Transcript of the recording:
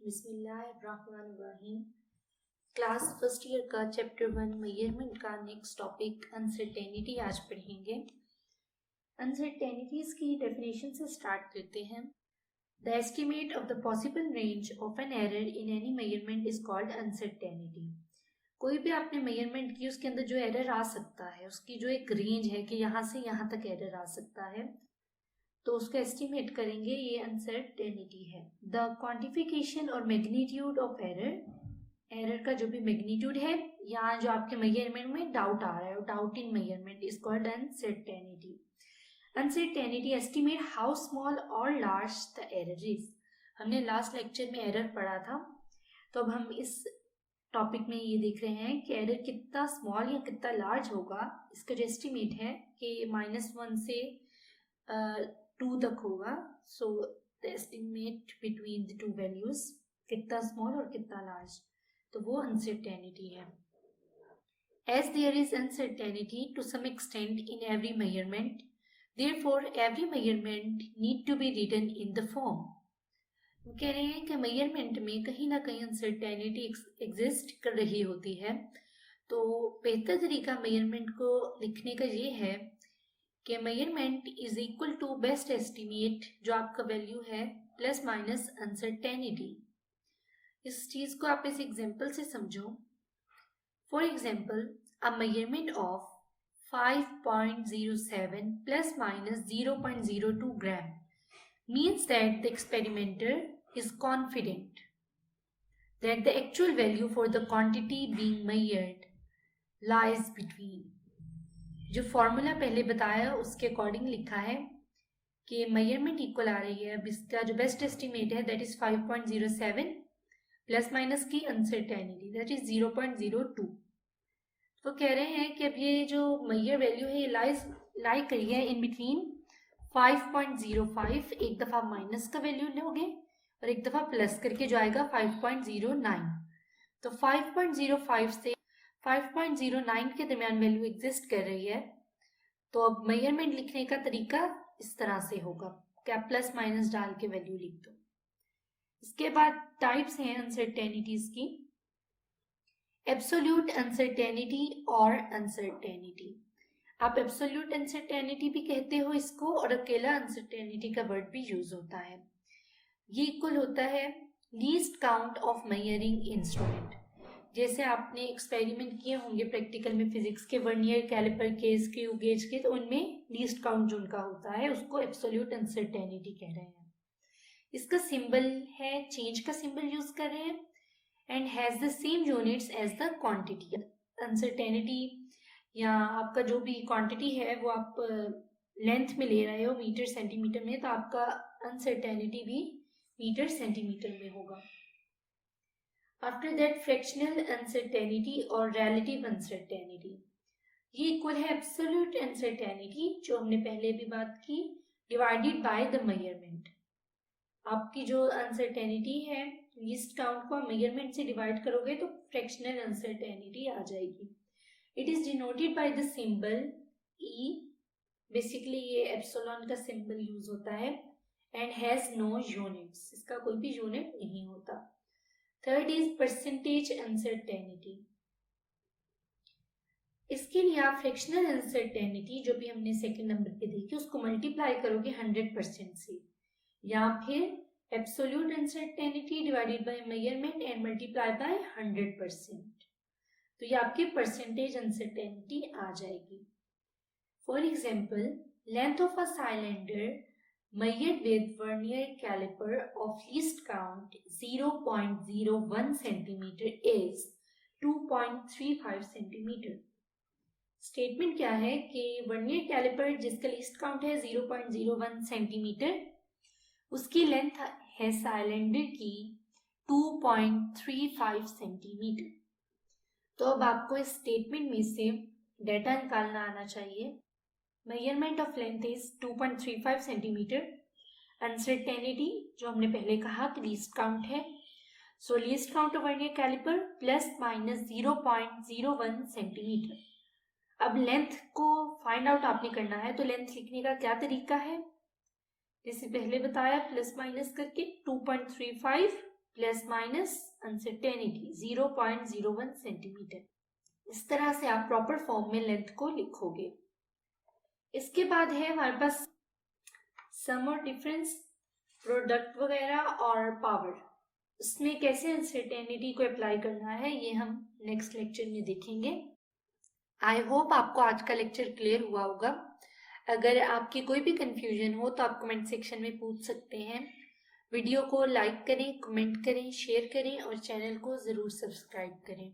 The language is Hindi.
बिस्मिल्लाहिर्रहमानिर्रहीम। क्लास फर्स्ट ईयर का चैप्टर 1 मेजरमेंट का नेक्स्ट टॉपिक अनसर्टेनिटी आज पढ़ेंगे। अनसर्टेनिटीज की डेफिनेशन से स्टार्ट करते हैं। The estimate of the possible range of an error in any measurement is called uncertainty. कोई भी आपने मेजरमेंट की उसके अंदर जो एरर आ सकता है उसकी जो एक रेंज है कि यहाँ से यहाँ तक एरर आ सकता है तो उसको एस्टिमेट करेंगे, ये अनसर्टेनिटी है। द क्वांटिफिकेशन और मैग्नीट्यूड ऑफ एरर का जो भी मैग्नीट्यूड है, यहाँ जो आपके मेजरमेंट में डाउट आ रहा है, doubt in measurement is called uncertainty. Uncertainty estimate how small और लार्ज द एरर इज। हमने लास्ट लेक्चर में एरर पढ़ा था, तो अब हम इस टॉपिक में ये देख रहे हैं कि एरर कितना स्मॉल या कितना लार्ज होगा। इसका जो एस्टिमेट है कि -1 से 2 तक होगा। So the estimate between the two values, कितना स्मॉल और कितना लार्ज, तो वो अनसर्टेनिटी है। As there is uncertainty to some extent in every measurement, therefore every measurement need to be written in the form. वो कह रहे हैं कि मेजरमेंट में कहीं ना कहीं अनसर्टेनिटी एग्जिस्ट कर रही होती है, तो बेहतर तरीका मेजरमेंट को लिखने का ये है कि measurement is equal to best estimate, जो आपका वैल्यू है, प्लस माइनस अनसर्टेनिटी। इस चीज को आप इस एग्जांपल से समझो। For example, a measurement of 5.07 plus minus 0.02 gram means that the experimenter is confident that the actual value for the quantity being measured lies between, जो फॉर्मूला पहले बताया उसके अकॉर्डिंग लिखा है कि मेजरमेंट इक्वल आ रही है, अब इसका जो बेस्ट एस्टिमेट है दैट इज 5.07 प्लस माइनस की अनसर्टेनिटी दैट इज 0.02। तो कह रहे हैं कि अब ये जो मेजर वैल्यू है ये लाई करी है इन बिटवीन 5.05, एक दफा माइनस का वैल्यू लोगे और एक दफा प्लस करके जो आएगा 5.09। तो 5.05 से 5.09 के दरमियान वैल्यू एग्जिस्ट कर रही है, तो अब मेजरमेंट लिखने का तरीका इस तरह से होगा कि आप प्लस माइनस डाल के वैल्यू लिख दो। इसके बाद टाइप्स हैं अनसर्टेनिटीज की। एब्सोल्यूट अनसर्टेनिटी और अनसर्टेनिटी। आप एब्सोल्यूट अनसर्टेनिटी भी कहते हो इसको, और अकेला अनसर्टेनिटी का वर्ड भी यूज होता है। ये इक्वल होता है least count of measuring instrument. जैसे आपने एक्सपेरिमेंट किए होंगे प्रैक्टिकल में फिजिक्स के, वर्नियर कैलिपर के, स्क्रू गेज के, तो उनमें लीस्ट काउंट जो उनका होता है उसको एब्सोल्यूट अनसर्टेनिटी कह रहे हैं। इसका सिंबल है, चेंज का सिंबल यूज कर रहे हैं, and has the same units as the quantity. Uncertainty या आपका जो भी क्वांटिटी है वो आप लेंथ में ले रहे हो मीटर सेंटीमीटर में, तो आपका अनसर्टेनिटी भी मीटर सेंटीमीटर में होगा। आफ्टर दैट फ्रैक्शनल अनसर्टेनिटी और रिलेटिव अनसर्टेनिटी, ये इक्वल है एब्सोल्यूट अनसर्टेनिटी जो हमने पहले भी बात की, डिवाइडेड बाय द मेजरमेंट। आपकी जो अनसर्टेनिटी है लीस्ट काउंट को मेजरमेंट से डिवाइड करोगे तो फ्रैक्शनल अनसर्टेनिटी आ जाएगी। It is denoted by the symbol E। Basically ये एप्सिलॉन का सिंबल यूज होता है, एंड हैज नो यूनिट्स, इसका कोई भी यूनिट नहीं होता। Third is percentage uncertainty. इसके लिए आप फ्रैक्शनल अनसर्टेनिटी जो भी हमने सेकंड नंबर पे देखी उसको मल्टीप्लाई करोगे 100% से, या फिर absolute uncertainty divided by measurement and multiply by 100%, तो ये आपकी परसेंटेज अनसर्टेनिटी आ जाएगी। For example, length of a cylinder measured with vernier caliper of least count 0.01 centimeter is 2.35 centimeter। Statement क्या है कि वर्नियर कैलिपर जिसका लीस्ट काउंट है 0.01 सेंटीमीटर, उसकी लेंथ है सिलेंडर की 2.35 सेंटीमीटर। तो अब आपको इस स्टेटमेंट में से डेटा निकालना आना चाहिए। Measurement of length is 2.35 centimetre. Uncertainty जो हमने पहले कहा कि लीस्ट काउंट है, so least count of vernier caliper plus minus 0.01 centimetre. अब लेंथ को फाइंड आउट आपने करना है, तो लेंथ लिखने का क्या तरीका है, जैसे पहले बताया, प्लस माइनस करके 2.35 प्लस माइनस अनसर्टेनिटी 0.01 सेंटीमीटर। इस तरह से आप प्रॉपर फॉर्म में लेंथ को लिखोगे। इसके बाद है हमारे पास सम और डिफरेंस, प्रोडक्ट वगैरह और पावर। उसमें कैसे अनसर्टेनिटी को अप्लाई करना है ये हम नेक्स्ट लेक्चर में देखेंगे। आई होप आपको आज का लेक्चर क्लियर हुआ होगा। अगर आपकी कोई भी कंफ्यूजन हो तो आप कमेंट सेक्शन में पूछ सकते हैं। वीडियो को लाइक करें, कमेंट करें, शेयर करें और चैनल को ज़रूर सब्सक्राइब करें।